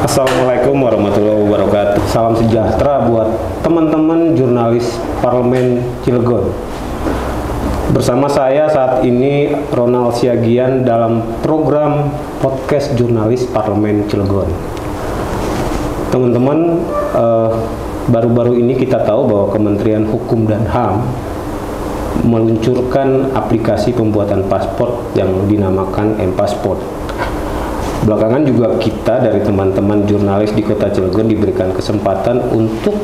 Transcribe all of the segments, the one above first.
Assalamualaikum warahmatullahi wabarakatuh. Salam sejahtera buat teman-teman jurnalis Parlemen Cilegon. Bersama saya saat ini Ronald Siagian dalam program podcast jurnalis Parlemen Cilegon. Teman-teman, baru-baru ini kita tahu bahwa Kementerian Hukum dan HAM meluncurkan aplikasi pembuatan paspor yang dinamakan M-Passport. Belakangan juga kita dari teman-teman jurnalis di Kota Cilegon diberikan kesempatan untuk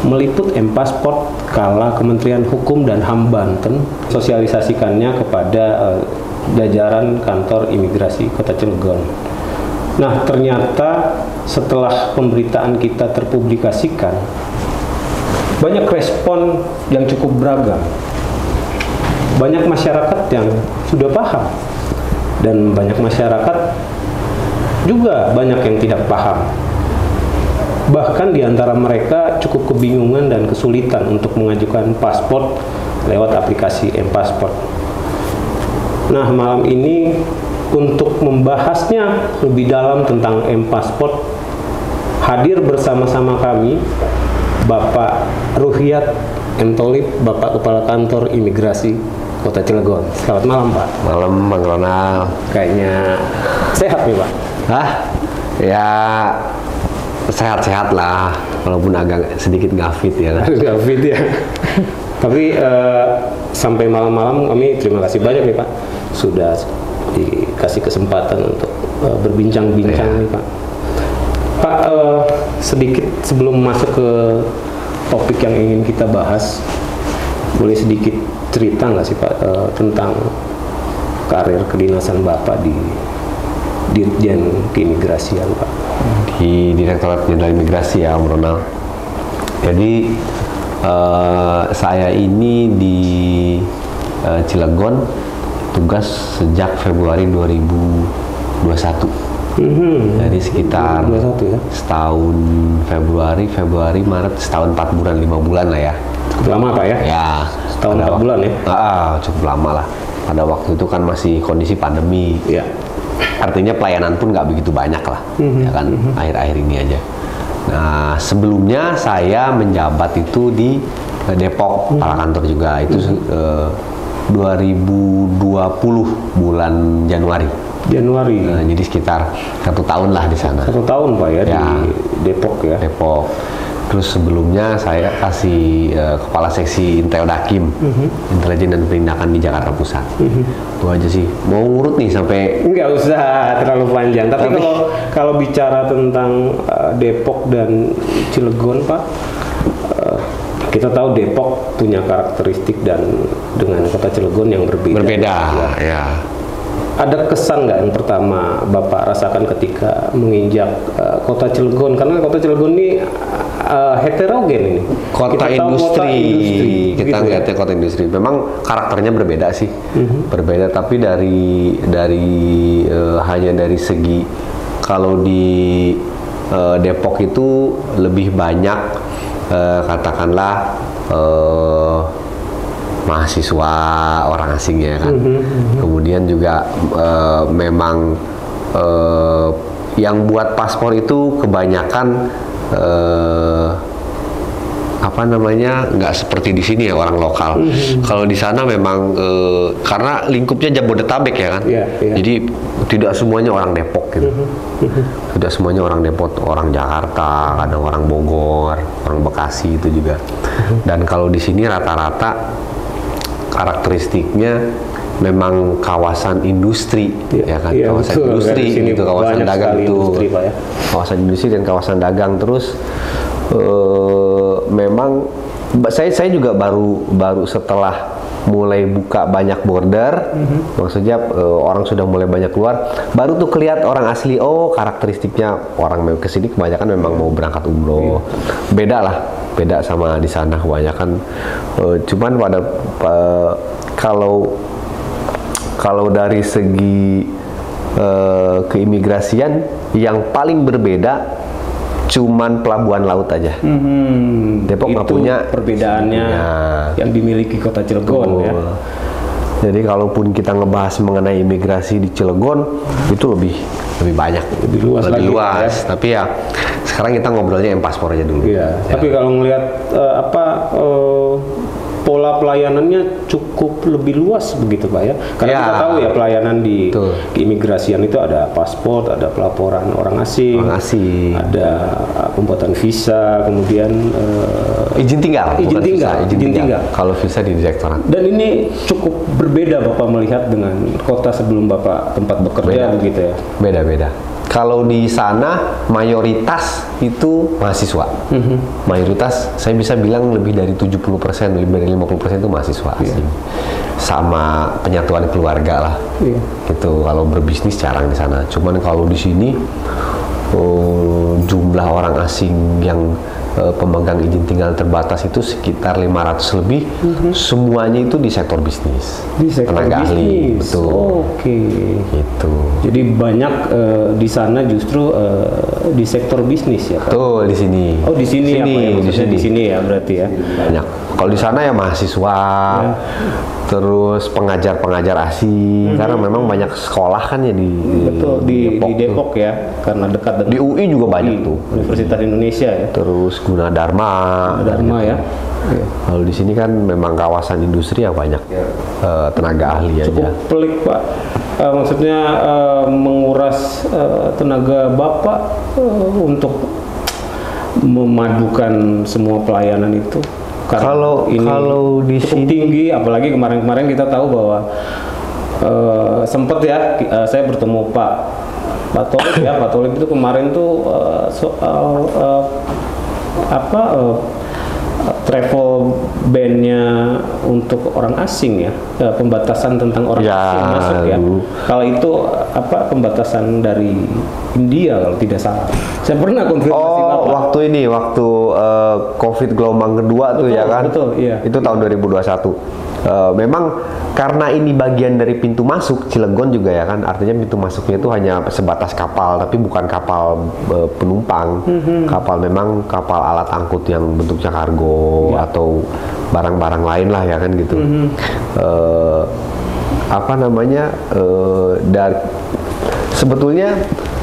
meliput M-Passport kala Kementerian Hukum dan HAM Banten sosialisasikannya kepada jajaran kantor imigrasi Kota Cilegon. Nah, ternyata setelah pemberitaan kita terpublikasikan, banyak respon yang cukup beragam. Banyak masyarakat yang sudah paham dan banyak masyarakat juga banyak yang tidak paham. Bahkan di antara mereka cukup kebingungan dan kesulitan untuk mengajukan paspor lewat aplikasi M-Passport. Nah, malam ini untuk membahasnya lebih dalam tentang M-Passport, hadir bersama-sama kami Bapak Ruhiyat M. Tholib, Bapak Kepala Kantor Imigrasi Kota Cilegon. Selamat malam, Pak. Malam, Bang Ronald. Kayaknya sehat nih, Pak. Hah? Ya sehat-sehat lah, walaupun agak sedikit nggak fit ya. Nggak fit ya. Tapi sampai malam-malam kami terima kasih banyak nih, Pak, sudah dikasih kesempatan untuk berbincang-bincang nih, Pak. Pak, sedikit sebelum masuk ke topik yang ingin kita bahas, boleh sedikit cerita nggak sih, Pak, tentang karir kedinasan Bapak di Dirjen Keimigrasian, Pak? Di Direktorat Jenderal Imigrasi ya, Om Ronald. Jadi saya ini di Cilegon tugas sejak Februari 2021. Jadi sekitar 21, ya? Setahun Februari, Maret, setahun 4 bulan, 5 bulan lah ya. Cukup lama, Pak, ya? Ya, setahun 4 bulan ya? Cukup lama lah. Pada waktu itu kan masih kondisi pandemi. Ya. Artinya pelayanan pun nggak begitu banyak lah, ya kan, akhir-akhir ini aja. Nah, sebelumnya saya menjabat itu di Depok, kepala kantor juga, itu 2020 bulan Januari. Nah, jadi sekitar 1 tahun lah di sana. 1 tahun, Pak, ya, Ya. di Depok ya? Depok. Terus sebelumnya saya kasih kepala seksi Intel Dakim, Intelijen dan Penindakan di Jakarta Pusat. Itu aja sih. Mau ngurut nih sampai? Nggak usah terlalu panjang. Tapi kalau bicara tentang Depok dan Cilegon, Pak, kita tahu Depok punya karakteristik dan dengan Kota Cilegon yang berbeda. Berbeda, ya. Ada kesan nggak yang pertama Bapak rasakan ketika menginjak Kota Cilegon? Karena Kota Cilegon ini heterogen ini. Kota industri. Kita ngeliatnya kota industri. Memang karakternya berbeda sih, berbeda. Tapi hanya dari segi, kalau di Depok itu lebih banyak katakanlah mahasiswa orang asing ya kan. Kemudian juga memang yang buat paspor itu kebanyakan nggak seperti di sini ya, orang lokal. Kalau di sana memang karena lingkupnya Jabodetabek ya kan. Jadi tidak semuanya orang Depok gitu. Tidak semuanya orang Depok, orang Jakarta, kadang orang Bogor, orang Bekasi itu juga. Dan kalau di sini rata-rata karakteristiknya memang kawasan industri, ya kan, kawasan industri gitu, kawasan dagang itu, kawasan industri dan kawasan dagang. Terus memang saya juga baru setelah mulai buka banyak border, maksudnya orang sudah mulai banyak keluar, baru tuh kelihatan orang asli. Oh, karakteristiknya orang kesini kebanyakan memang mau berangkat umroh. Beda sama di sana kebanyakan. Cuman kalau dari segi keimigrasian yang paling berbeda cuman pelabuhan laut aja. Depok nggak punya perbedaannya yang dimiliki Kota Cilegon ya. Jadi kalaupun kita ngebahas mengenai imigrasi di Cilegon itu lebih banyak, lebih luas lagi, ya. Tapi ya sekarang kita ngobrolnya M-Paspor aja dulu. Iya. Ya. Tapi kalau ngelihat pola pelayanannya cukup lebih luas begitu Pak ya. Karena kita tahu ya pelayanan di keimigrasian itu ada paspor, ada pelaporan orang asing, ada pembuatan visa, kemudian izin tinggal. Kalau visa di direktorat. Dan ini cukup berbeda Bapak melihat dengan kota sebelum Bapak tempat bekerja begitu ya. Beda-beda. Kalau di sana mayoritas itu mahasiswa. Mayoritas saya bisa bilang lebih dari 70%, lebih dari 50% itu mahasiswa asing. Sama penyatuan keluarga lah. Gitu. Kalau berbisnis jarang di sana. Cuman kalau di sini jumlah orang asing yang pemegang izin tinggal terbatas itu sekitar 500 lebih. Semuanya itu di sektor bisnis. Di sektor tenaga ahli, betul. Oke. Gitu. Jadi banyak di sana justru di sektor bisnis ya Pak? Betul, di sini. Oh, di sini ya Pak ya? Di sini ya berarti ya. Banyak. Kalau di sana ya mahasiswa, terus pengajar-pengajar asing, karena memang banyak sekolah kan ya di Depok ya, karena dekat dengan di UI juga banyak tuh. Universitas Indonesia ya. Terus Gunadarma ya. Kalau di sini kan memang kawasan industri ya banyak tenaga ahli aja. Cukup pelik Pak. Maksudnya menguras tenaga Bapak untuk memadukan semua pelayanan itu. Kalau di cukup tinggi, apalagi kemarin-kemarin kita tahu bahwa sempat ya saya bertemu Pak Tolib ya. Pak Tolib itu kemarin tuh soal travel ban-nya untuk orang asing ya, pembatasan tentang orang asing masuk ya. Kalau itu pembatasan dari India kalau tidak salah. Saya pernah konfirmasi Bapak. Waktu COVID gelombang kedua tuh ya kan. Betul, iya. Itu tahun 2021. Memang karena ini bagian dari pintu masuk Cilegon juga ya kan, artinya pintu masuknya itu hanya sebatas kapal, tapi bukan kapal penumpang. Kapal memang kapal alat angkut yang bentuknya kargo atau barang-barang lain lah ya kan gitu. Sebetulnya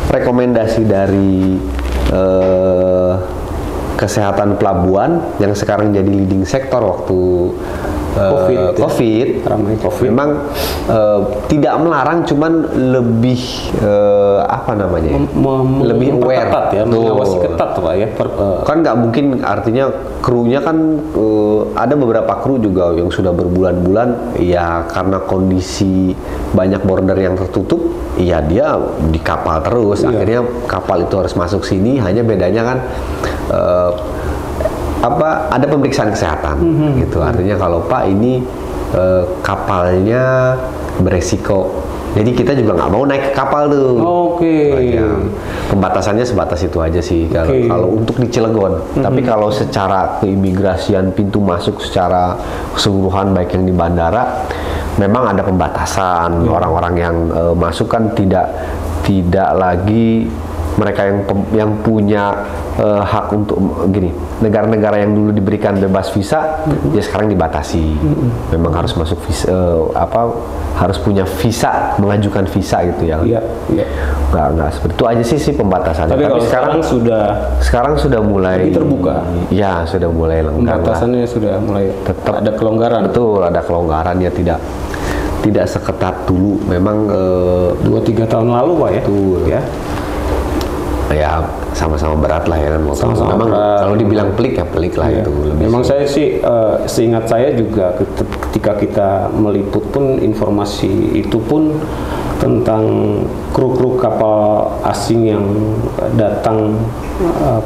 rekomendasi dari kesehatan pelabuhan yang sekarang jadi leading sektor waktu COVID, memang tidak melarang, cuman lebih lebih aware, ketat ya, mengawasi ketat Pak ya. Kan nggak mungkin, artinya krunya kan ada beberapa kru juga yang sudah berbulan-bulan ya karena kondisi banyak border yang tertutup, ya dia di kapal terus. Akhirnya kapal itu harus masuk sini, hanya bedanya kan ada pemeriksaan kesehatan gitu. Artinya kalau Pak ini kapalnya beresiko, jadi kita juga nggak mau naik ke kapal tuh. Pembatasannya sebatas itu aja sih kalau untuk di Cilegon. Tapi kalau secara keimigrasian pintu masuk secara keseluruhan baik yang di bandara, memang ada pembatasan. Orang-orang yang masuk kan tidak lagi mereka yang punya hak untuk negara-negara yang dulu diberikan bebas visa ya sekarang dibatasi. Memang harus masuk visa, harus punya visa, mengajukan visa gitu ya. Nggak seperti itu aja sih pembatasannya. Tapi sekarang sudah mulai lebih terbuka. Ya, sudah mulai lengkap. Pembatasannya sudah mulai tetap ada kelonggaran. Betul, ada kelonggaran ya, tidak seketat dulu. Memang 2-3 tahun lalu Pak ya. Betul ya. Ya sama-sama berat lah ya kan. Memang kalau dibilang pelik ya pelik lah itu. Memang saya sih seingat saya juga ketika kita meliput pun informasi itu pun tentang kru-kru kapal asing yang datang,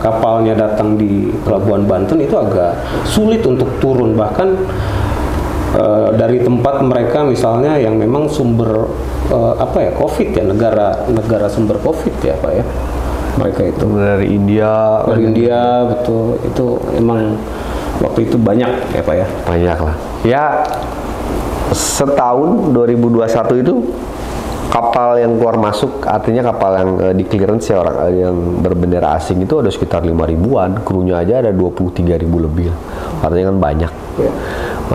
kapalnya datang di Pelabuhan Banten itu agak sulit untuk turun, bahkan dari tempat mereka misalnya yang memang sumber COVID ya, negara sumber COVID ya Pak ya. Mereka itu dari India, betul, itu emang waktu itu banyak ya Pak ya. Banyak lah ya, setahun 2021 itu kapal yang keluar masuk, artinya kapal yang di clearance ya, orang yang berbendera asing itu ada sekitar 5.000-an, krunya aja ada 23.000 lebih, artinya kan banyak.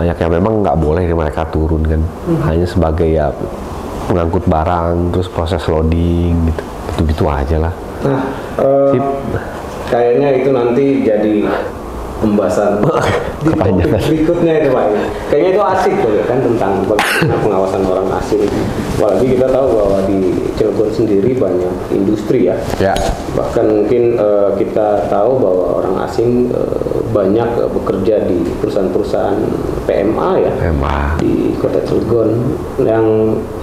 Banyak yang memang nggak boleh mereka turun kan, hanya sebagai ya mengangkut barang, terus proses loading gitu aja lah. Nah, kayaknya itu nanti jadi pembahasan di topik berikutnya itu Pak. Kayaknya itu asik tuh ya kan, tentang bagaimana pengawasan orang asing. Apalagi kita tahu bahwa di Cilegon sendiri banyak industri ya. Bahkan mungkin kita tahu bahwa orang asing banyak bekerja di perusahaan-perusahaan PMA ya, di Kota Cilegon. Yang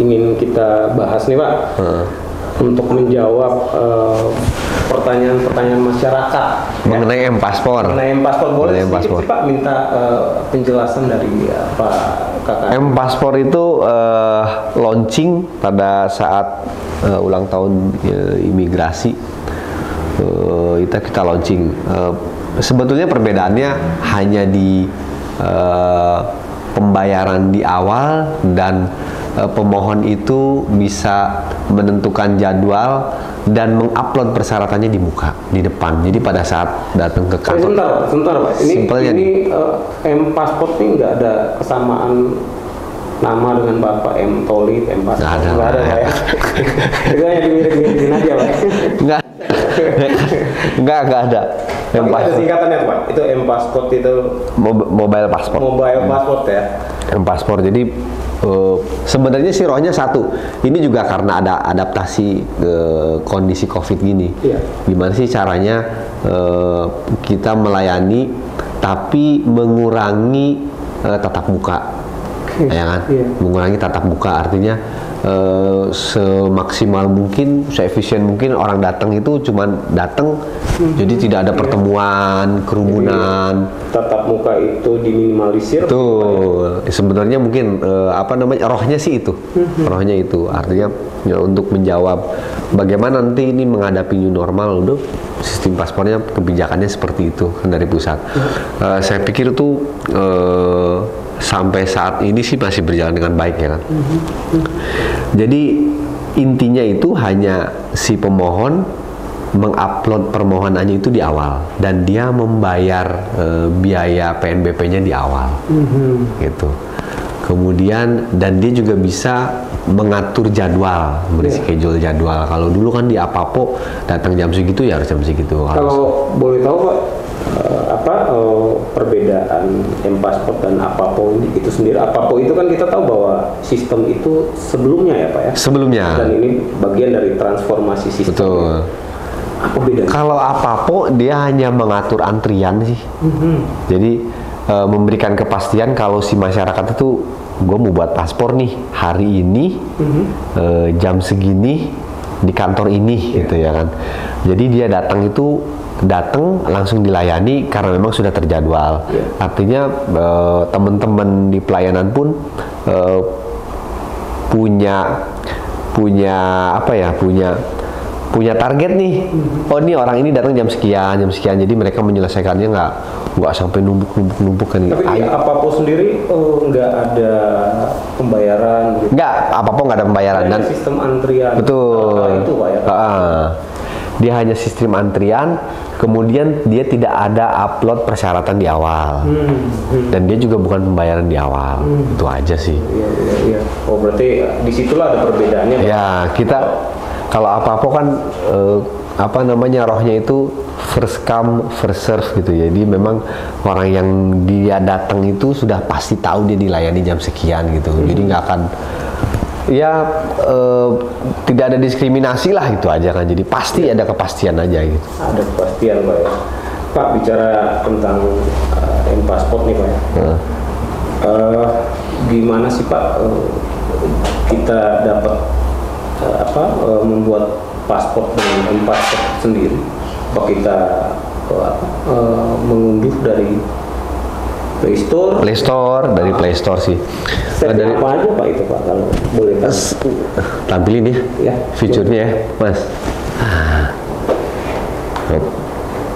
ingin kita bahas nih Pak, untuk menjawab pertanyaan-pertanyaan masyarakat mengenai M-Paspor. Boleh sedikit Pak minta penjelasan dari Pak Kakak. M-Paspor itu launching pada saat ulang tahun imigrasi. Kita launching. Sebetulnya perbedaannya hanya di pembayaran di awal, dan pemohon itu bisa menentukan jadwal dan mengupload persyaratannya di muka, di depan. Jadi pada saat datang ke kantor. Sebentar Pak. Ini M-Paspor ini nggak ada kesamaan nama dengan Bapak M. Tolib, M-Paspor. Nggak ada Pak ya. Itu hanya dimirip-miripin aja Pak. Nggak ada. Ada singkatannya Pak. Itu M-Paspor itu mobile passport. Mobile passport ya. M-Paspor. Jadi sebenarnya sih rohnya satu. Ini juga karena ada adaptasi ke kondisi COVID gini. Gimana sih caranya kita melayani tapi mengurangi tatap muka, ya kan? Mengurangi tatap muka artinya semaksimal mungkin, seefisien mungkin orang datang itu cuman datang, jadi tidak ada pertemuan, kerumunan. Jadi, tatap muka itu diminimalisir. Tuh, sebenarnya mungkin rohnya sih itu, rohnya itu. Artinya ya, untuk menjawab bagaimana nanti ini menghadapi new normal, udah sistem paspornya kebijakannya seperti itu dari pusat. Saya pikir itu sampai saat ini sih masih berjalan dengan baik ya kan. Jadi intinya itu hanya si pemohon mengupload permohonannya itu di awal, dan dia membayar biaya PNBP-nya di awal, gitu. Kemudian dan dia juga bisa mengatur jadwal, schedule jadwal. Kalau dulu kan di Apapo datang jam segitu ya harus jam segitu. Kalau boleh tahu Pak, perbedaan M-Paspor dan Apapo itu sendiri. Apapo itu kan kita tahu bahwa sistem itu sebelumnya ya Pak ya. Sebelumnya. Dan ini bagian dari transformasi sistem. Betul. Apa bedanya? Kalau Apapo dia hanya mengatur antrian sih. Jadi memberikan kepastian kalau si masyarakat itu, gue mau buat paspor nih hari ini, jam segini di kantor ini, gitu ya kan. Jadi dia datang langsung dilayani karena memang sudah terjadwal. Artinya teman-teman di pelayanan pun punya target nih. Oh, ini orang ini datang jam sekian. Jadi mereka menyelesaikannya nggak sampai numpuk kan. Tapi di Apapo sendiri nggak ada pembayaran gitu. Nggak, Apapo nggak ada pembayaran. Dan sistem antrian. Betul. Itu Pak ya. Dia hanya sistem antrian, kemudian dia tidak ada upload persyaratan di awal. Dan dia juga bukan pembayaran di awal. Itu aja sih. Iya. Oh, berarti disitulah ada perbedaannya. Ya, kita kalau apa-apa kan rohnya itu first come first serve gitu. Jadi memang orang yang dia datang itu sudah pasti tahu dia dilayani jam sekian gitu. Jadi nggak akan tidak ada diskriminasi lah, gitu aja kan. Jadi pasti ada kepastian aja gitu. Ada kepastian Pak ya. Pak, bicara tentang M-Paspor nih Pak ya. Gimana sih Pak kita dapat membuat paspor dengan M-Paspor sendiri? Apa kita mengunduh dari Play Store sih. Dari apa aja Pak itu Pak, kalau boleh tampilin ya fiturnya ya Mas.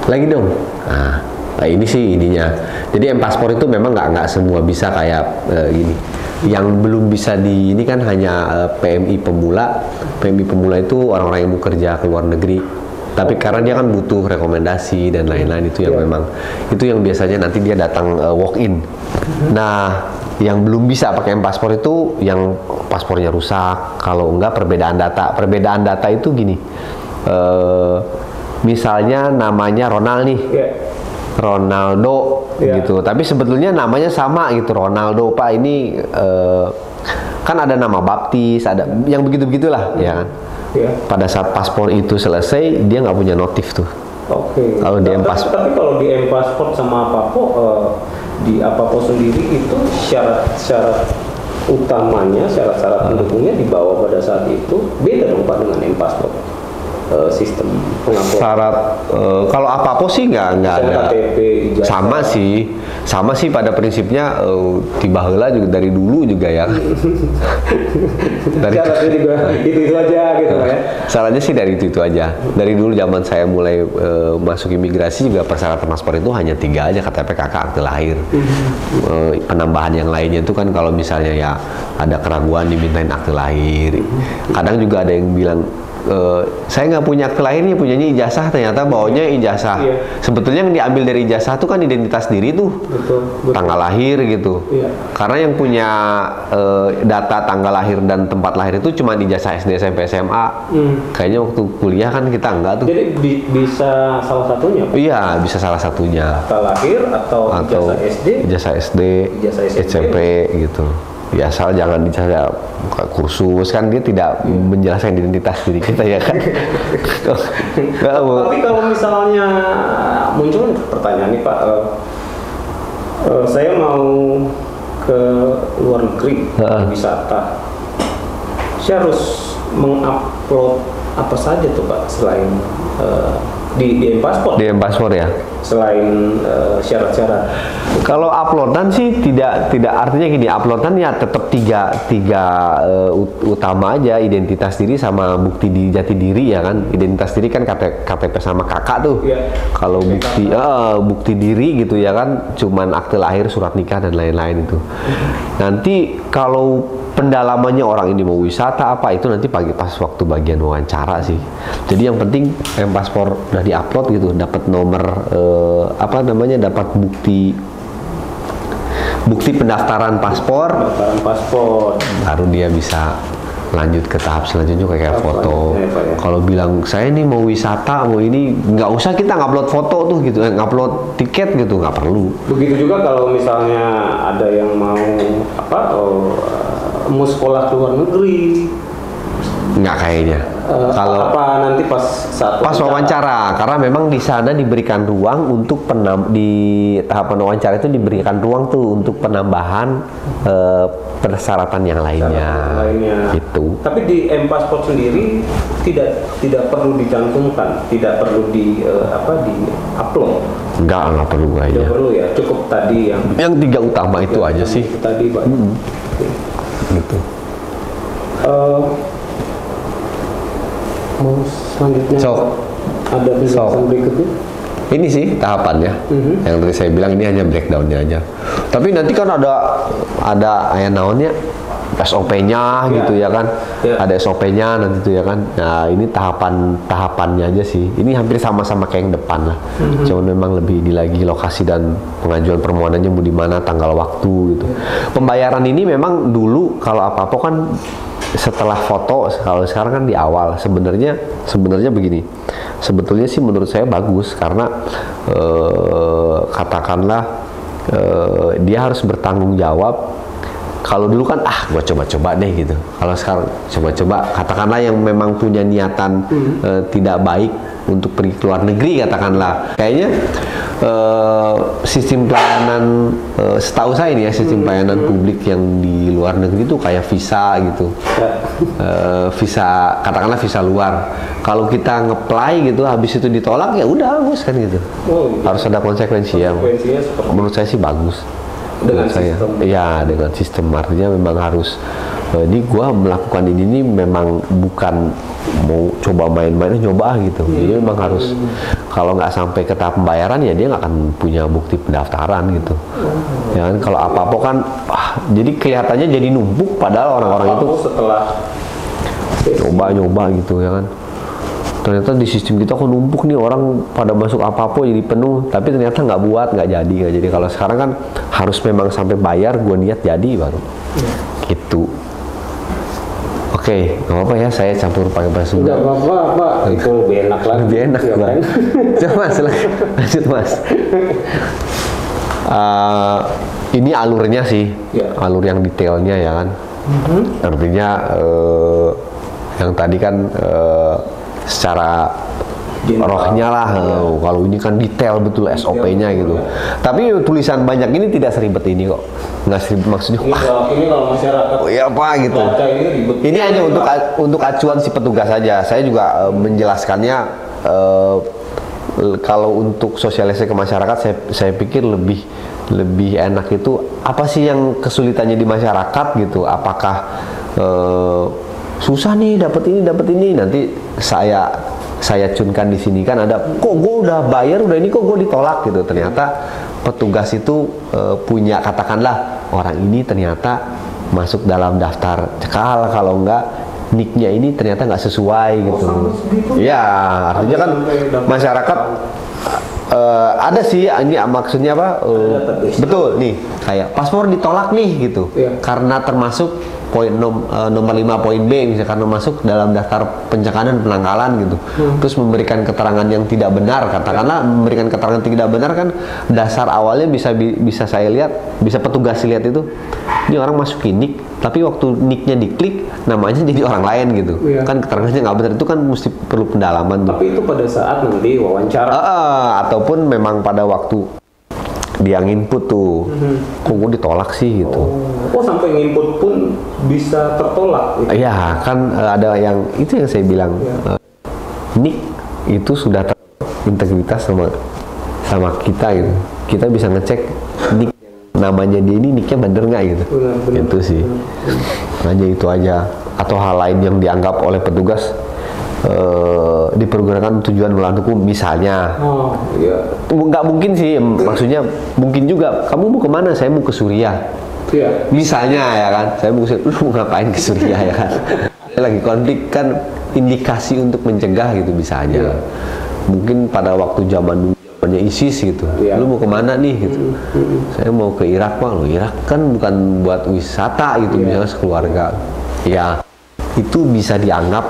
Lagi dong. Nah, ini sih ininya. Jadi M-Paspor itu memang nggak semua bisa kayak gini. Yang belum bisa ini kan hanya PMI pemula. PMI pemula itu orang-orang yang mau kerja ke luar negeri. Tapi karena dia kan butuh rekomendasi dan lain-lain, itu yang memang itu yang biasanya nanti dia datang walk in. Nah, Yang belum bisa pakai M-Paspor itu yang paspornya rusak, kalau enggak perbedaan data. Perbedaan data itu gini, misalnya namanya Ronald nih, Ronaldo gitu, tapi sebetulnya namanya sama gitu, Ronaldo Pak, ini kan ada nama baptis, ada yang begitu-begitulah ya kan. Pada saat paspor itu selesai, dia nggak punya notif tuh. Kalau di M-Paspor. Tapi kalau di M-Paspor sama Apapo, di Apapo sendiri itu syarat utamanya, syarat-syarat pendukungnya dibawa pada saat itu beda dong Pak dengan M-Paspor. Sistem pengakuan. Syarat kalau Apapo sih nggak ada. KTP, sama sih pada prinsipnya, tiba heula juga dari dulu juga ya. Syaratnya juga itu aja gitu ya. Syaratnya sih dari itu aja. Dari dulu zaman saya mulai masuk imigrasi juga persyaratan paspor itu hanya 3 aja, KTP, KK, akte lahir. Penambahan yang lainnya itu kan kalau misalnya ya ada keraguan dimintain akte lahir. Kadang juga ada yang bilang, saya nggak punya akte lahirnya, punyanya ijazah, ternyata bawanya ijazah. Sebetulnya yang diambil dari ijazah itu kan identitas diri tuh, betul. Tanggal lahir gitu. Karena yang punya data tanggal lahir dan tempat lahir itu cuma ijazah SD, SMP, SMA. Kayaknya waktu kuliah kan kita enggak tuh. Jadi bisa salah satunya Pak? Iya, bisa salah satunya. Akte lahir atau ijazah SD, SMP gitu. Ya asal jangan dicatat kursus, kan dia tidak menjelaskan identitas diri kita ya kan. Tapi kalau misalnya muncul pertanyaan nih Pak, saya mau ke luar negeri wisata, saya harus mengupload apa saja tuh Pak selain di M-Paspor? Di M-Paspor ya. Selain syarat-syarat. Kalau uploadan sih tidak artinya gini, uploadan ya tetap tiga utama aja, identitas diri sama bukti di jati diri ya kan. Identitas diri kan KTP sama kakak tuh. Kalau bukti diri gitu ya kan, cuman akte lahir, surat nikah dan lain-lain itu. Nanti kalau pendalamannya orang ini mau wisata apa itu nanti pas waktu bagian wawancara sih. Jadi yang penting M-Paspor udah diupload gitu, dapat nomor dapat bukti pendaftaran paspor, baru dia bisa lanjut ke tahap selanjutnya kayak foto. Kalau bilang saya ini mau wisata, mau ini, nggak usah kita ngupload foto tuh gitu, ngupload tiket gitu, nggak perlu. Begitu juga kalau misalnya ada yang mau mau sekolah ke luar negeri. Nggak kayaknya. Kalau nanti pas wawancara, karena memang di sana diberikan ruang untuk di tahapan wawancara itu diberikan ruang tuh untuk penambahan persyaratan yang lainnya. Itu. Tapi di M-Paspor sendiri tidak perlu dicantumkan, tidak perlu di upload. Nggak perlu kayaknya. Tidak perlu ya, cukup tadi yang 3 utama itu aja sih. Tadi Pak. Gitu. Mau selanjutnya ada penjelasan berikutnya? Ini sih tahapannya. Yang tadi saya bilang ini hanya breakdownnya aja. Tapi nanti kan ada naonnya SOP-nya gitu ya kan. Ada SOP-nya nanti itu ya kan. Nah, ini tahapannya aja sih. Ini hampir sama-sama kayak yang depan lah. Cuma memang lebih ini lagi lokasi dan pengajuan permohonannya mau di mana, tanggal waktu gitu. Pembayaran ini memang dulu kalau apa-apa kan setelah foto, kalau sekarang kan di awal. Sebenarnya begini, sebetulnya sih menurut saya bagus karena katakanlah dia harus bertanggung jawab. Kalau dulu kan gua coba-coba deh gitu. Kalau sekarang coba-coba, katakanlah yang memang punya niatan tidak baik untuk pergi ke luar negeri katakanlah, kayaknya sistem pelayanan setahu saya ini ya, sistem pelayanan publik yang di luar negeri itu kayak visa gitu. Visa, katakanlah visa luar. Kalau kita nge-apply gitu habis itu ditolak ya udah hangus kan gitu. Harus ada konsekuensi yang menurut saya sih bagus. Dengan sistem. Ya, dengan sistem, artinya memang harus ini gua melakukan ini memang bukan mau coba main-main, nyoba gitu. Jadi memang harus, kalau nggak sampai ke tahap pembayaran ya dia nggak akan punya bukti pendaftaran gitu. Ya kan, kalau apa-apa kan jadi kelihatannya jadi numpuk padahal orang-orang itu setelah nyoba gitu ya kan. ternyata di sistem kita kok numpuk nih, orang pada masuk apa-apa jadi penuh, tapi ternyata nggak jadi. Kalau sekarang kan harus memang sampai bayar, gue niat jadi baru gitu. Oke, nggak apa-apa ya saya campur pakai bahasa Sunda. Nggak apa-apa, Pak. Itu lebih enak lagi. Lebih enak ya, kan? Coba Mas, lanjut Mas. Ini alurnya sih, alur yang detailnya ya kan. Artinya yang tadi kan secara rohnya lah, kalau ini kan detail betul SOP-nya gitu. Tapi tulisan banyak ini tidak seribet ini kok, nggak seribet maksudnya. Ini kalau masyarakat. Oh iya apa gitu. Ini hanya untuk acuan si petugas saja. Saya juga menjelaskannya. Kalau untuk sosialisasi ke masyarakat, saya pikir lebih enak itu apa sih yang kesulitannya di masyarakat gitu. Apakah susah nih dapat ini nanti saya cunkan di sini kan ada, kok gue udah bayar udah ini kok gue ditolak gitu. Ternyata petugas itu punya, katakanlah orang ini ternyata masuk dalam daftar cekal, kalau enggak nicknya ini ternyata nggak sesuai gitu. Ya artinya kan masyarakat ada sih ini maksudnya apa? Betul nih kayak paspor ditolak nih gitu karena termasuk poin nomor 5 poin B misalnya, karena masuk dalam daftar pencekalan dan penangkalan gitu. Terus memberikan keterangan yang tidak benar, katakanlah memberikan keterangan tidak benar kan dasar awalnya bisa saya lihat, bisa petugas lihat itu ini orang masukin nick, tapi waktu nicknya diklik namanya jadi orang lain gitu. Kan keterangannya nggak benar, itu kan mesti perlu pendalaman tuh. Tapi itu pada saat nanti wawancara ataupun memang pada waktu dia nginput tuh, kok gue ditolak sih gitu. Oh sampai nginput pun bisa tertolak gitu. Iya kan ada yang itu yang saya bilang nick itu sudah terintegritas sama kita gitu. Kita bisa ngecek nick namanya dia ini nicknya bener nggak gitu. Benar. Itu sih hanya itu aja. Atau hal lain yang dianggap oleh petugas dipergunakan tujuan melawan hukum misalnya. Nggak mungkin sih, maksudnya mungkin juga kamu mau kemana, saya mau ke Suriah misalnya ya kan, saya mau ngapain ke Suriah ya kan. Lagi konflik kan, indikasi untuk mencegah gitu bisa aja. Mungkin pada waktu zaman zamannya ISIS gitu, lu mau kemana nih gitu. Saya mau ke Irak Pak. Lo Irak kan bukan buat wisata gitu, misalnya sekeluarga. Ya itu bisa dianggap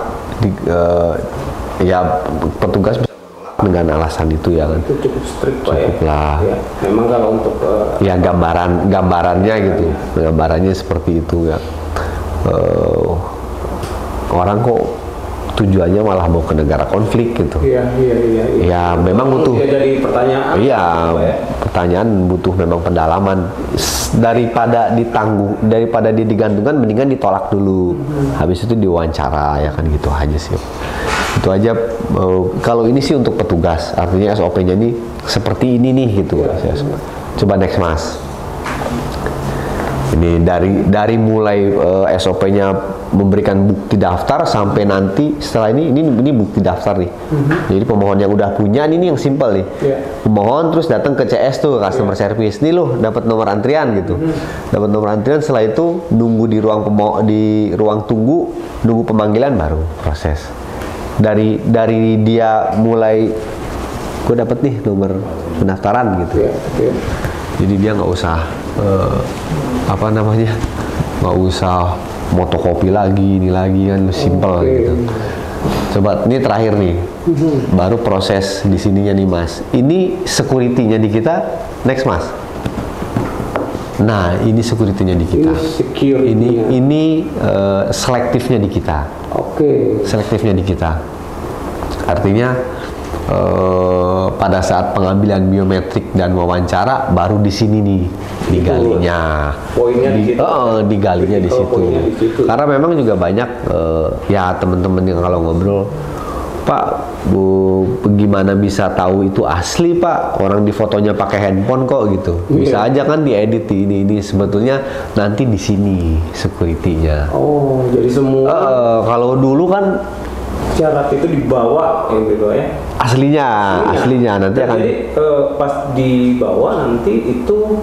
ya petugas bisa dengan alasan itu ya kan. Itu cukup strict Pak cukup lah. Ya. Memang kalau untuk ya gambarannya gitu, gambarannya seperti itu ya. Orang kok tujuannya malah mau ke negara konflik gitu. Iya. Ya memang butuh. Jadi pertanyaan. Iya, pertanyaan butuh memang pendalaman. Daripada dia digantungkan, mendingan ditolak dulu. Habis itu diwawancara ya kan, gitu aja sih. Itu aja. Kalau ini sih untuk petugas, artinya SOP-nya ini seperti ini nih gitu. Coba next Mas. Ini dari mulai SOP-nya memberikan bukti daftar sampai nanti setelah ini bukti daftar nih. Jadi pemohon yang udah punya ini yang simpel nih. Pemohon terus datang ke CS tuh, customer service. Nih loh dapat nomor antrian gitu. Dapat nomor antrian, setelah itu nunggu di ruang tunggu, nunggu pemanggilan baru proses. Dari dia mulai gue dapat nih nomor pendaftaran gitu. Jadi dia nggak usah nggak usah fotokopi lagi, ini lagi kan simple gitu. Coba ini terakhir nih, baru proses di sininya nih Mas. Ini security-nya di kita, next Mas. Nah ini security-nya di kita. Ini selektifnya di kita. Selektifnya di kita. Artinya pada saat pengambilan biometrik dan wawancara baru di sini nih digalinya. Digalinya di situ. Karena memang juga banyak ya teman-teman yang kalau ngobrol, Pak, Bu, gimana bisa tahu itu asli Pak? Orang di fotonya pakai handphone kok gitu. Bisa aja kan diedit ini sebetulnya nanti di sini security-nya. Oh, jadi semua. Kalau dulu kan syarat itu dibawa gitu ya. Aslinya nanti akan. Jadi pas dibawa nanti itu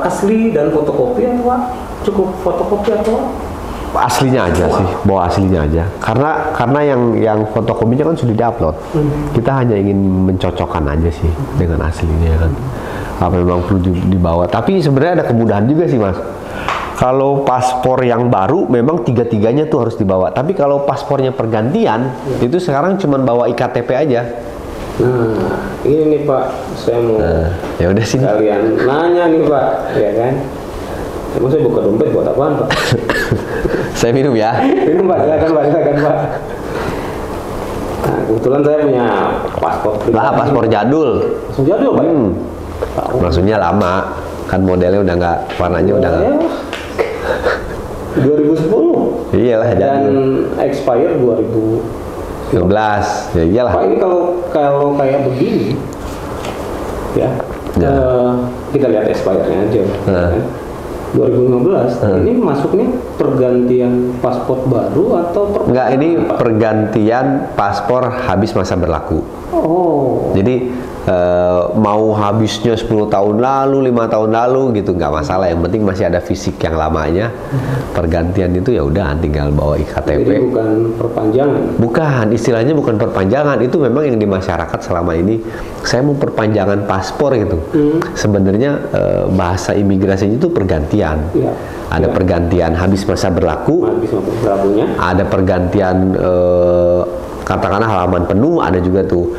asli dan fotokopi atau cukup fotokopi atau aslinya aja sih, bawa aslinya aja. Karena yang fotokopinya kan sudah diupload. Kita hanya ingin mencocokkan aja sih dengan aslinya kan. Apa memang perlu dibawa. Tapi sebenarnya ada kemudahan juga sih Mas. Kalau paspor yang baru memang tiga-tiganya tuh harus dibawa. Tapi kalau paspornya pergantian, itu sekarang cuma bawa IKTP aja. Nah, ini nih Pak, saya mau ya udah sih. Kalian nanya nih Pak, ya kan? Emang saya buka dompet buat apaan Pak? Saya minum ya. Minum Pak, silakan Pak. Nah, kebetulan saya punya paspor pribadi. Lah, paspor jadul. Paspor jadul Pak? Maksudnya lama, kan modelnya udah nggak, warnanya udah nggak. 2010. Iyalah, dan jadul. Expire 2012. Ya iyalah. Pak, ini kalau kayak begini, ya. Kita lihat expirednya aja. Kan? 2015 ini masuknya pergantian paspor baru atau enggak, ini pergantian paspor habis masa berlaku. Oh. Jadi mau habisnya 10 tahun lalu, 5 tahun lalu gitu nggak masalah, yang penting masih ada fisik yang lamanya. Pergantian itu ya udah tinggal bawa IKTP. Jadi bukan perpanjangan. Bukan, istilahnya bukan perpanjangan, itu memang yang di masyarakat selama ini saya mau perpanjangan paspor gitu. Sebenarnya bahasa imigrasinya itu pergantian. Ya. Ada pergantian habis masa berlaku. Habis masa berlakunya. Ada pergantian katakanlah halaman penuh, ada juga tuh.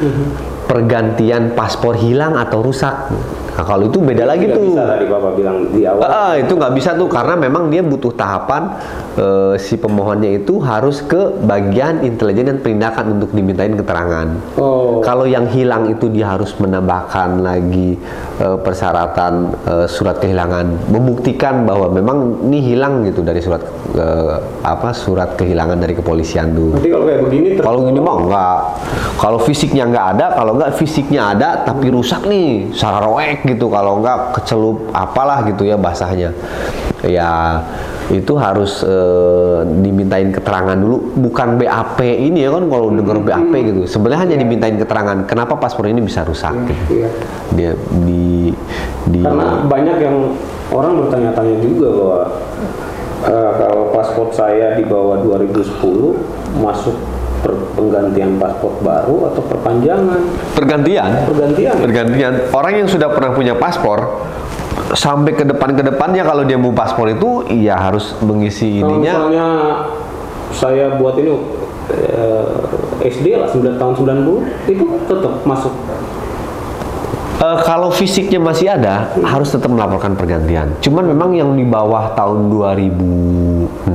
Pergantian paspor hilang atau rusak. Nah, kalau itu beda lagi tuh. Bisa tadi Bapak bilang di awal. Itu nggak bisa tuh, karena memang dia butuh tahapan si pemohonnya itu harus ke bagian intelijen dan penindakan untuk dimintain keterangan. Kalau yang hilang itu dia harus menambahkan lagi persyaratan surat kehilangan, membuktikan bahwa memang ini hilang gitu dari surat surat kehilangan dari kepolisian tuh. Nanti kalau kayak begini, kalau gini mah enggak. Kalau fisiknya nggak ada, kalau nggak fisiknya ada tapi rusak nih, sararowek gitu, kalau nggak kecelup apalah gitu ya bahasanya. Ya itu harus dimintain keterangan dulu, bukan BAP ini ya kan, kalau dengar BAP gitu. Sebenarnya hanya dimintain keterangan kenapa paspor ini bisa rusak gitu. Dia karena banyak yang orang bertanya-tanya juga bahwa kalau paspor saya di bawah 2010 masuk penggantian paspor baru atau perpanjangan? Pergantian. Orang yang sudah pernah punya paspor sampai ke depannya kalau dia mau paspor itu ya harus mengisi ininya. Misalnya saya buat ini SD lah 9 tahun 90 itu tetap masuk. Kalau fisiknya masih ada, harus tetap melaporkan pergantian. Cuman memang yang di bawah tahun 2006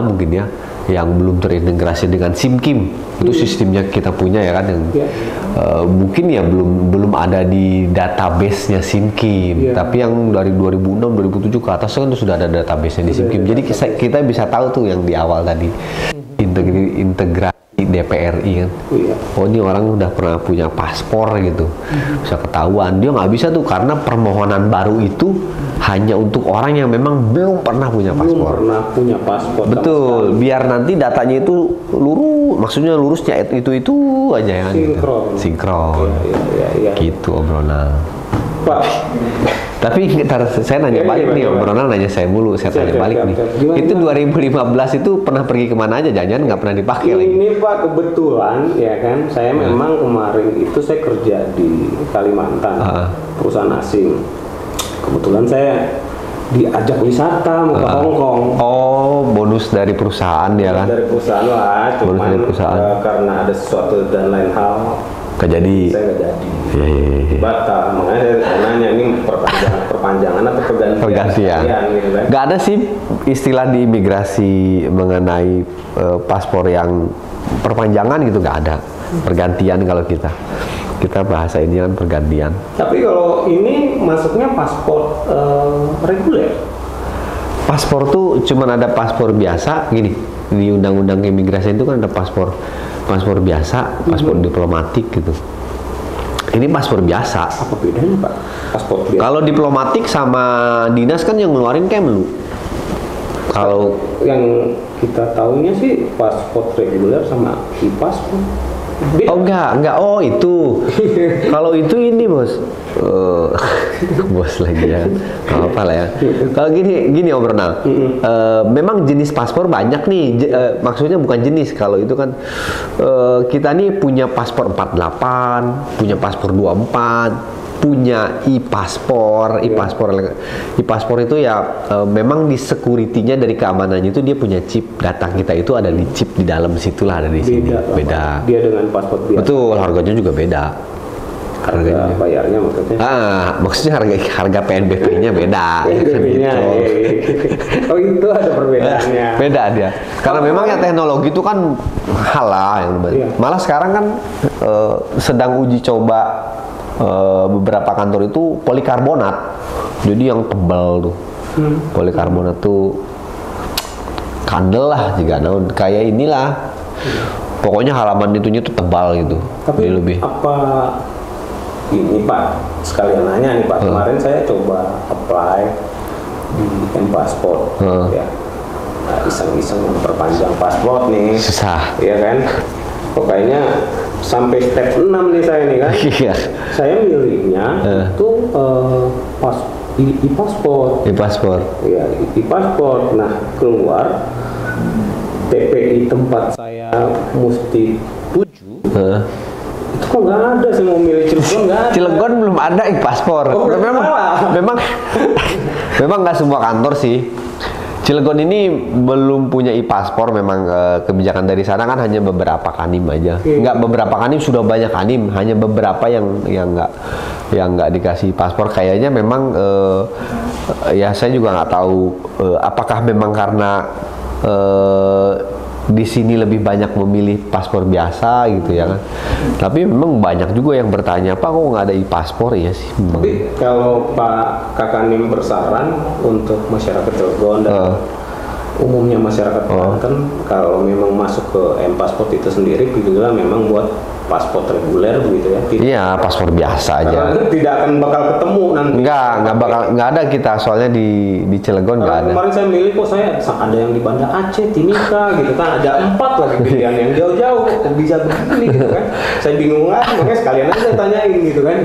mungkin ya, yang belum terintegrasi dengan SIMKIM, itu sistemnya kita punya ya kan, yang mungkin ya belum ada di database-nya SIMKIM. Tapi yang dari 2006, 2007 ke atas kan sudah ada database-nya di SIMKIM. Jadi kita bisa tahu tuh yang di awal tadi, integrasi DPRI kan. Oh, ini orang udah pernah punya paspor gitu, bisa ketahuan. Dia nggak bisa tuh, karena permohonan baru itu hanya untuk orang yang memang belum pernah punya paspor. Betul, biar nanti datanya itu lurus, maksudnya lurusnya itu aja ya. Sinkron. Gitu obrolan. Pak. Tapi saya nanya balik nih, obrolan nanya saya mulu, saya tanya balik nih. Itu 2015 itu pernah pergi kemana aja? Jangan nggak pernah dipakai lagi. Ini Pak, kebetulan ya kan, saya memang kemarin itu saya kerja di Kalimantan, perusahaan asing. Kebetulan saya diajak wisata mau ke Hongkong. Oh, bonus dari perusahaan ya kan? Dari perusahaan lah, cuman karena ada sesuatu dan lain hal. Jadi saya nggak jadi. Batal, makanya saya nanya ini perpanjangan atau pergantian. Gitu kan? Nggak ada sih istilah di imigrasi mengenai paspor yang perpanjangan gitu, nggak ada. Pergantian kalau kita bahasa ini kan pergantian. Tapi kalau ini masuknya paspor reguler. Paspor tuh cuman ada paspor biasa gini, di undang-undang imigrasi itu kan ada paspor biasa, paspor diplomatik gitu. Ini paspor biasa. Apa bedanya Pak? Paspor biasa. Kalau diplomatik sama dinas kan yang ngeluarin Kemlu. Kalau yang kita tahunya sih paspor reguler sama e-paspor. Oh enggak. Oh itu. Kalau itu ini bos. Bos lagi ya. Apa lah ya. Kalau gini Om Ronald. Memang jenis paspor banyak nih. Maksudnya bukan jenis. Kalau itu kan kita nih punya paspor 48, punya paspor 24. Punya e-paspor itu ya memang di security-nya dari keamanannya itu dia punya chip, data kita itu ada di chip di dalam situlah, ada di sini. Beda. Dia dengan paspor biasa. Betul, harganya juga beda. Harga bayarnya maksudnya? Maksudnya harga PNBP-nya beda. PNBP-nya. Oh itu ada perbedaannya. Beda dia. Karena memang ya teknologi itu kan hal lah yang malah sekarang kan sedang uji coba beberapa kantor itu polikarbonat, jadi yang tebal tuh. Polikarbonat tuh kandel lah juga, kayak inilah. Pokoknya halaman itunya tuh tebal gitu. Tapi lebih. Apa ini Pak? Sekalian nanya nih Pak. Kemarin saya coba apply di M-Pasport, ya. Nah, iseng-iseng memperpanjang paspor nih. Susah. Iya kan? Pokoknya sampai step 6 nih saya nih kan. Saya milihnya itu e-paspor. Ya, e-paspor. Nah, keluar TPI tempat saya mesti tuju. Itu kok nggak ada, saya mau milih Cilegon nggak ada. Cilegon belum ada e-paspor. Memang nggak semua kantor sih. Cilegon ini belum punya e-paspor, memang kebijakan dari sana kan hanya beberapa Kanim aja. Nggak beberapa Kanim, sudah banyak Kanim, hanya beberapa yang nggak dikasih paspor. Kayaknya memang ya saya juga nggak tahu apakah memang karena di sini lebih banyak memilih paspor biasa gitu ya kan. Tapi memang banyak juga yang bertanya, Pak kok nggak ada e-paspor ya sih. Tapi kalau Pak Kakanim bersaran untuk masyarakat Cilegon dan umumnya masyarakat Banten, kalau memang masuk ke M-Pasport itu sendiri, pilihlah memang buat paspor reguler begitu ya. Iya, paspor biasa aja. Karena tidak akan bakal ketemu nanti. Nggak ada kita, soalnya di Cilegon nggak ada. Kemarin saya milih kok saya ada yang di Banda Aceh, Timika gitu kan, ada 4 lagi pilihan yang jauh-jauh, kok bisa begini gitu kan. Saya bingung lah, makanya sekalian aja saya tanyain gitu kan.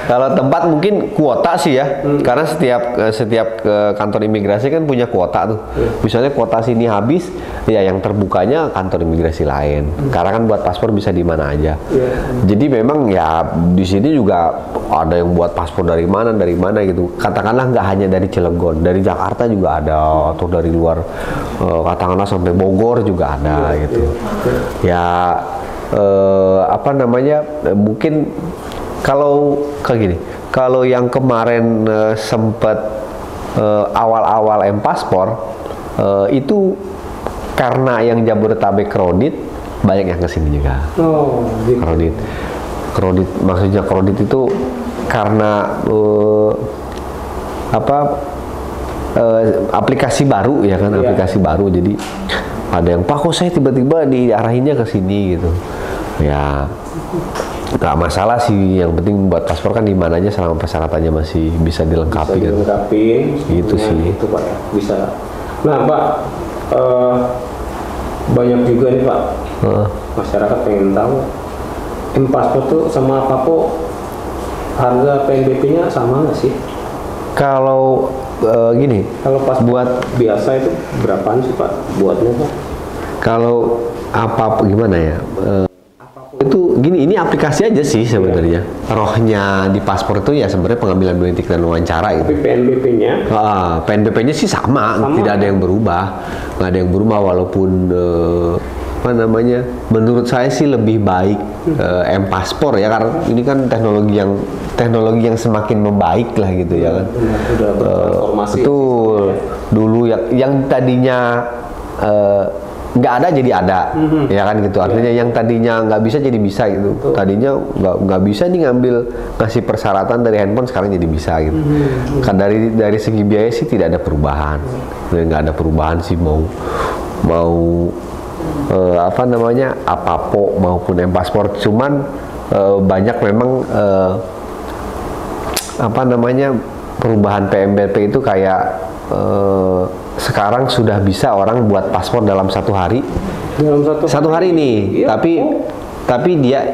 Kalau tempat mungkin kuota sih ya, karena setiap kantor imigrasi kan punya kuota tuh. Misalnya kuota sini habis, ya yang terbukanya kantor imigrasi lain. Karena kan buat paspor bisa di mana aja. Jadi memang ya di sini juga ada yang buat paspor dari mana gitu. Katakanlah nggak hanya dari Cilegon, dari Jakarta juga ada, atau dari luar katakanlah sampai Bogor juga ada gitu. Ya apa namanya, mungkin kalau kayak gini, kalau yang kemarin sempat awal-awal M-Paspor itu karena yang Jabodetabek kredit, banyak yang kesini juga. Gitu. Kredit maksudnya kredit itu karena aplikasi baru ya kan, aplikasi baru, jadi ada yang Pak kok saya tiba-tiba diarahinnya ke sini gitu. Ya nggak masalah sih, yang penting buat paspor kan di mana aja selama persyaratannya masih bisa dilengkapi. Bisa dilengkapi gitu sih. Itu Pak ya, bisa. Nah Pak, banyak juga nih Pak, masyarakat pengen tahu M-Paspor tuh sama Papo harga PNBP-nya sama nggak sih? Kalau gini, kalau pas buat biasa itu berapaan sih Pak buatnya Pak? Kalau gimana ya? Itu gini, ini aplikasi aja sih sebenarnya. Rohnya di paspor itu ya sebenarnya pengambilan biometrik dan wawancara gitu. Tapi PNBP-nya sih sama, tidak ada yang berubah, nggak ada yang berubah, walaupun apa namanya, menurut saya sih lebih baik M-Paspor ya, karena ini kan teknologi yang semakin membaik lah gitu ya kan. Udah bertransformasi. Betul. Dulu yang tadinya nggak ada jadi ada, ya kan gitu. Artinya yang tadinya nggak bisa jadi bisa gitu. Tadinya nggak bisa nih ngasih persyaratan dari handphone, sekarang jadi bisa gitu. Kan dari segi biaya sih tidak ada perubahan, nggak ada perubahan sih, mau apa namanya, Apapo maupun M-Paspor. Cuman banyak memang apa namanya, perubahan PMBP itu kayak sekarang sudah bisa orang buat paspor dalam 1 hari. Dalam satu hari ini, iya. Tapi Tapi dia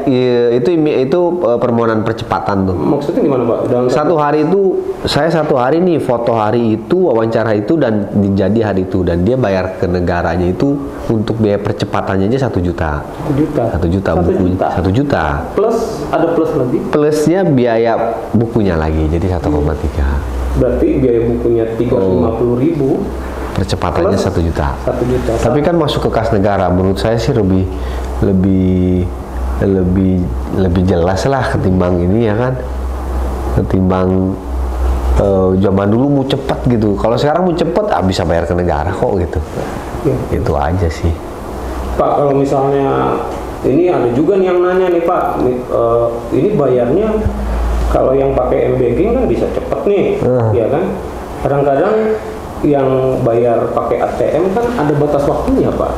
itu permohonan percepatan tuh. Maksudnya gimana Pak? Satu hari itu saya satu hari nih foto hari itu, wawancara itu dan jadi hari itu, dan dia bayar ke negaranya itu untuk biaya percepatannya aja 1 juta. 1 juta bukunya. 1 juta. Plus ada plus lagi? Plusnya biaya bukunya lagi jadi 1,3. Berarti biaya bukunya 350.000. Percepatannya 1 juta. 1 juta. Tapi kan masuk ke kas negara, menurut saya sih lebih jelas lah ketimbang ini ya kan, ketimbang zaman dulu mau cepet gitu. Kalau sekarang mau cepet, bisa bayar ke negara kok gitu. Ya. Itu aja sih. Pak, kalau misalnya ini ada juga nih yang nanya nih Pak, ini bayarnya kalau yang pakai M-Banking kan bisa cepet nih, ya kan? Kadang-kadang yang bayar pakai ATM kan ada batas waktunya Pak,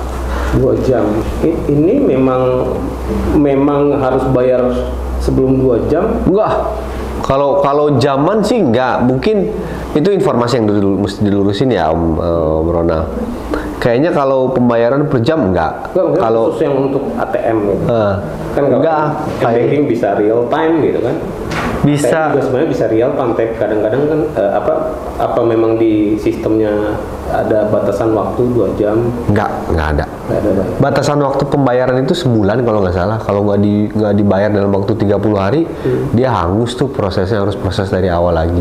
2 jam. Ini memang harus bayar sebelum 2 jam? Enggak. Kalau zaman sih enggak. Mungkin itu informasi yang mesti dilurusin ya Om Ronald. Kayaknya kalau pembayaran per jam enggak. Kalau khusus yang untuk ATM gitu. Kan enggak. Banking bisa real time gitu kan. Bisa. Juga sebenarnya bisa real time. Kadang-kadang kan apa memang di sistemnya ada batasan waktu 2 jam? Enggak ada. Batasan waktu pembayaran itu sebulan kalau nggak salah. Kalau nggak dibayar dalam waktu 30 hari, dia hangus tuh prosesnya, harus proses dari awal lagi.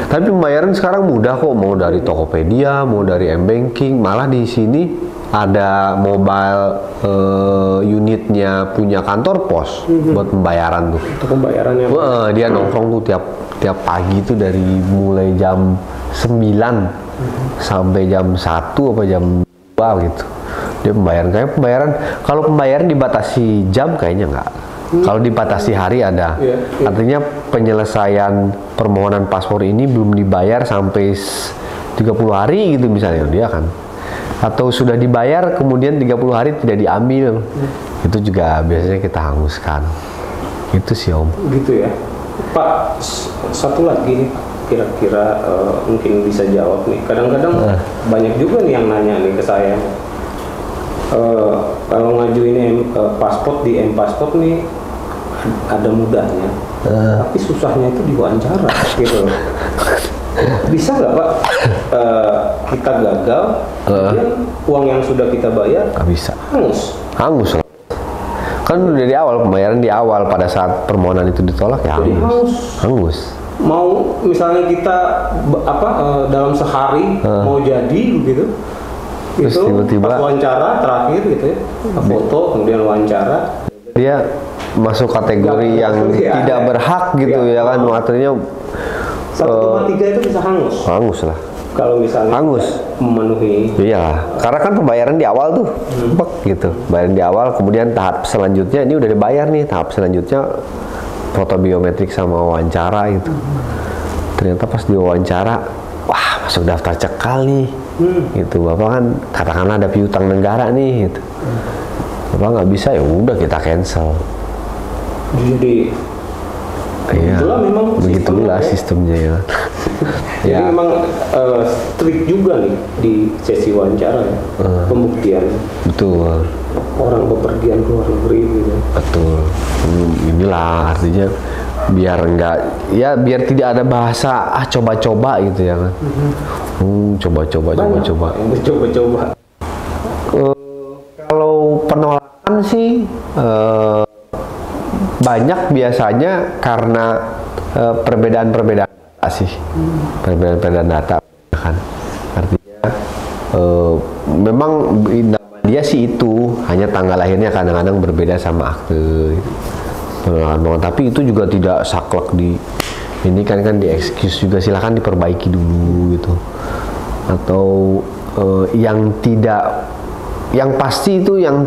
Tapi pembayaran sekarang mudah kok, mau dari Tokopedia, mau dari M-Banking, malah di sini ada mobile unitnya punya kantor pos buat pembayaran tuh. Untuk pembayarannya. Dia nongkrong tuh tiap pagi tuh dari mulai jam 9 sampai jam 1 apa jam 2 gitu. Dia pembayaran kalau pembayaran dibatasi jam kayaknya enggak. Kalau dibatasi hari ada. Artinya penyelesaian permohonan paspor ini belum dibayar sampai 30 hari gitu misalnya, dia kan. Atau sudah dibayar kemudian 30 hari tidak diambil. Itu juga biasanya kita hanguskan. Itu sih Om. Gitu ya. Pak, satu lagi nih, kira-kira mungkin bisa jawab nih. Kadang-kadang banyak juga nih yang nanya nih ke saya. Kalau ngajuin paspor di M-Pasport nih ada mudahnya, tapi susahnya itu diwawancara gitu. Bisa nggak Pak kita gagal, kemudian uang yang sudah kita bayar nggak bisa, hangus lah. Kan dari awal pembayaran di awal pada saat permohonan itu ditolak ya hangus. Mau misalnya kita dalam sehari mau jadi begitu. Terus itu tiba-tiba pas wawancara terakhir gitu ya, foto kemudian wawancara, dia masuk kategori yang tidak berhak gitu ya kan, materinya 1,3 itu bisa hangus lah kalau misalnya memenuhi. Iya, karena kan pembayaran di awal tuh gitu, bayaran di awal, kemudian tahap selanjutnya ini udah dibayar nih, tahap selanjutnya foto biometrik sama wawancara gitu. Ternyata pas diwawancara, wah masuk daftar cekal nih. Gitu, Bapak kan katakanlah ada piutang negara nih gitu. Bapak nggak bisa, ya udah kita cancel. Jadi memang begitulah sistemnya ya. Jadi memang strict juga nih di sesi wawancara ya, pembuktian. Betul. Orang bepergian ke luar negeri gitu. Betul. Inilah artinya biar biar tidak ada bahasa coba-coba gitu ya kan. Coba-coba. Kalau penolakan sih banyak biasanya karena perbedaan-perbedaan data sih. Perbedaan-perbedaan data kan. Artinya memang dia sih itu hanya tanggal lahirnya kadang-kadang berbeda sama akte. Tapi itu juga tidak saklek ini kan di excuse juga, silahkan diperbaiki dulu gitu. Atau yang pasti itu yang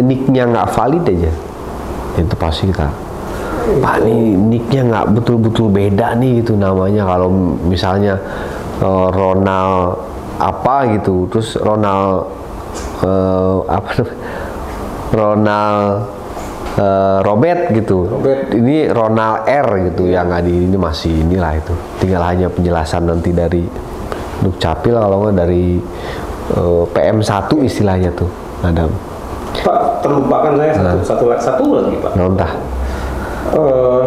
nicknya nggak valid aja, itu pasti kita Pak nih nicknya nggak betul-betul beda nih gitu namanya. Kalau misalnya Ronald apa gitu, terus Ronald Robert gitu, ini Ronald R gitu, yang nggak ini masih inilah itu. Tinggal hanya penjelasan nanti dari Dukcapil kalau nggak dari PM1 istilahnya tuh ada Pak, terlupakan saya satu lagi Pak. Entah.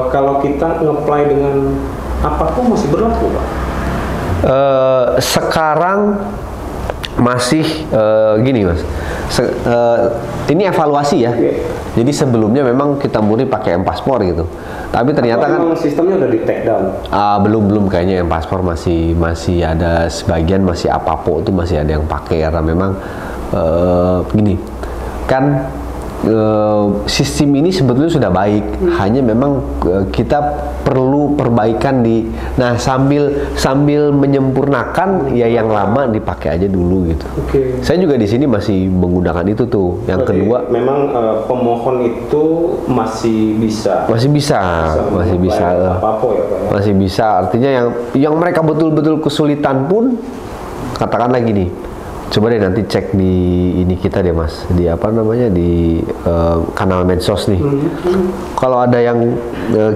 Kalau kita nge-apply dengan apapun masih berlaku Pak? Sekarang masih gini Mas, ini evaluasi ya. Jadi sebelumnya memang kita murni pakai M-Paspor gitu, tapi ternyata kan sistemnya udah di take down. Belum kayaknya M-Paspor masih ada sebagian, masih Apapo itu masih ada yang pakai karena memang gini kan. Sistem ini sebetulnya sudah baik, hanya memang kita perlu perbaikan nah sambil menyempurnakan ya yang lama dipakai aja dulu gitu. Saya juga di sini masih menggunakan itu tuh. Yang kedua, memang pemohon itu masih bisa artinya yang mereka betul-betul kesulitan pun, katakanlah gini. Coba deh nanti cek di ini kita deh Mas, di apa namanya, di kanal medsos nih. Kalau ada yang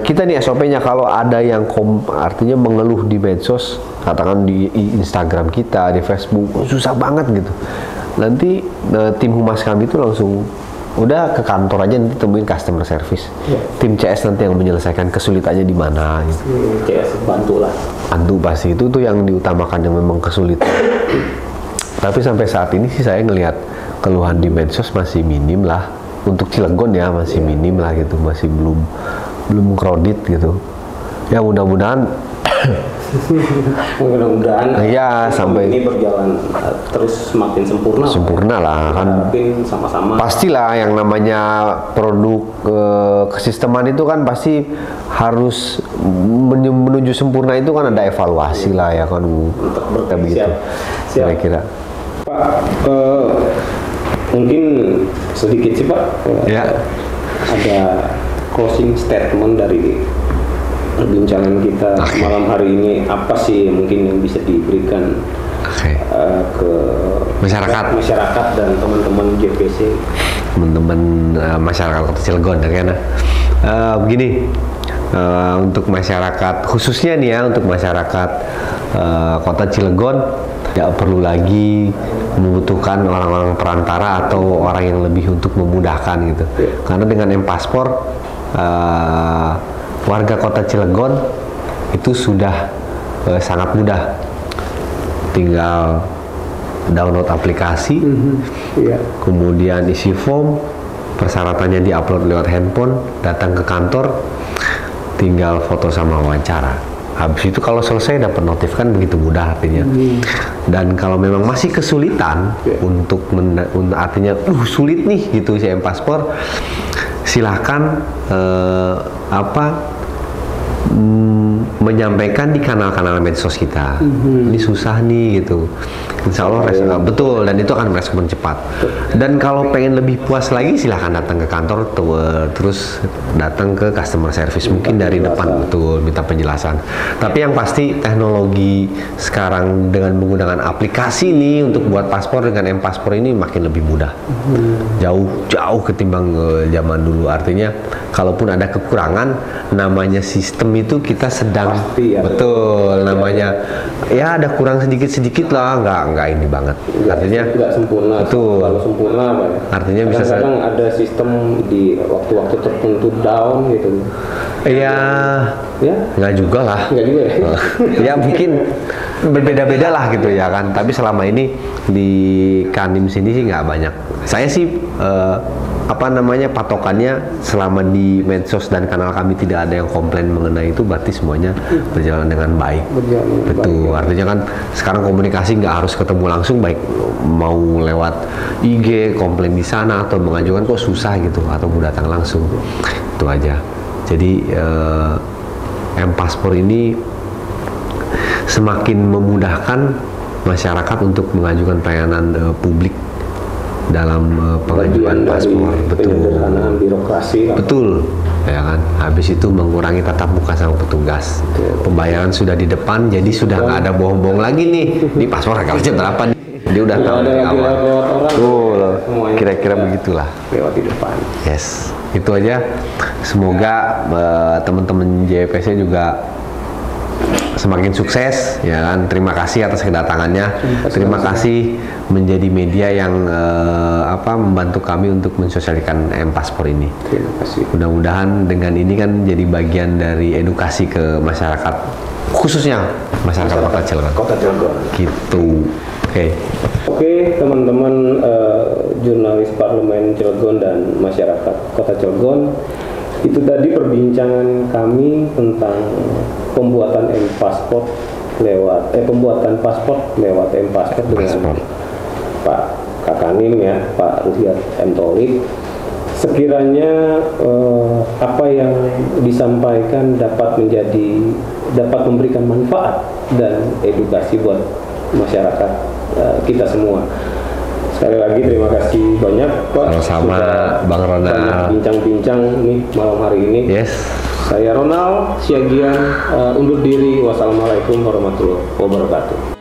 kita nih SOP-nya, kalau ada yang artinya mengeluh di medsos, katakan di Instagram kita, di Facebook, susah banget gitu. Nanti tim humas kami itu langsung udah ke kantor aja, nanti temuin customer service. Tim CS nanti yang menyelesaikan kesulitannya di mana gitu. CS bantu pasti, itu tuh yang diutamakan, yang memang kesulitan. Tapi sampai saat ini sih saya ngelihat keluhan di medsos masih minim lah. Untuk Cilegon ya masih minim lah gitu, masih belum kredit gitu. Ya mudah-mudahan ya sampai ini berjalan terus semakin sempurna lah kan. Sama-sama pastilah yang namanya produk kesisteman itu kan pasti harus menuju sempurna, itu kan ada evaluasi lah ya kan. Begitu kira-kira Pak. Mungkin sedikit sih Pak, ada closing statement dari perbincangan kita malam hari ini. Apa sih mungkin yang bisa diberikan ke masyarakat dan teman-teman JPC, teman-teman masyarakat Kota Cilegon kan? Begini, untuk masyarakat khususnya nih ya, untuk masyarakat Kota Cilegon tidak perlu lagi membutuhkan orang-orang perantara atau orang yang lebih untuk memudahkan gitu. Karena dengan M-Paspor warga Kota Cilegon itu sudah sangat mudah. Tinggal download aplikasi, kemudian isi form, persyaratannya diupload lewat handphone, datang ke kantor, tinggal foto sama wawancara. Habis itu kalau selesai dapat notif, kan begitu mudah artinya. Dan kalau memang masih kesulitan untuk artinya sulit nih gitu si M-Paspor, silahkan menyampaikan di kanal-kanal medsos kita. Ini susah nih gitu. Insya Allah betul, dan itu akan merespon cepat. Dan kalau pengen lebih puas lagi, silahkan datang ke kantor, terus datang ke customer service, mungkin dari depan betul minta penjelasan. Tapi yang pasti teknologi sekarang dengan menggunakan aplikasi ini untuk buat paspor dengan M-Paspor ini makin lebih mudah, jauh ketimbang zaman dulu. Artinya kalaupun ada kekurangan, namanya sistem itu kita sedang betul namanya ya ada kurang sedikit lah, nggak ini banget, artinya nggak sempurna. Betul. Kalau sempurna apa ya? Artinya bisa kadang ada sistem di waktu-waktu tertentu down gitu. Ya nggak juga lah. Nggak juga ya. Ya mungkin berbeda-beda lah gitu ya kan. Tapi selama ini di Kanim sini sih nggak banyak. Saya sih patokannya selama di medsos dan kanal kami tidak ada yang komplain mengenai itu, berarti semuanya berjalan dengan baik. Betul. Artinya kan sekarang komunikasi nggak harus ketemu langsung, baik mau lewat IG komplain di sana atau mengajukan kok susah gitu, atau mau datang langsung, itu aja. Jadi M-Paspor ini semakin memudahkan masyarakat untuk mengajukan pelayanan publik dalam pengajuan paspor. Betul. Birokrasi. Betul. Ya kan. Habis itu mengurangi tatap muka sama petugas. Pembayaran sudah di depan, jadi sudah nggak ada bohong-bohong lagi nih. Ini paspor harganya berapa nih? Dia udah tahu dari awal. Betul. Kira-kira begitulah. Lewat di depan. Yes. Itu aja. Semoga teman-teman JPC juga semakin sukses ya kan. Terima kasih atas kedatangannya. Terima kasih menjadi media yang membantu kami untuk mensosialisasikan M-Paspor ini. Terima kasih. Mudah-mudahan dengan ini kan jadi bagian dari edukasi ke masyarakat, khususnya masyarakat Kota Cilegon. Kota Cilegon. Gitu. Oke, teman-teman jurnalis Parlemen Cilegon dan masyarakat Kota Cilegon, itu tadi perbincangan kami tentang pembuatan M-Paspor lewat M-Paspor dengan Pak Kakanim ya, Pak Ruhyat M. Tholib. Sekiranya apa yang disampaikan dapat memberikan manfaat dan edukasi buat masyarakat kita semua. Sekali lagi terima kasih banyak Pak. Sama Bang Ronald. Bincang-bincang nih malam hari ini. Yes. Saya Ronald Siagian undur diri. Wassalamualaikum warahmatullahi wabarakatuh.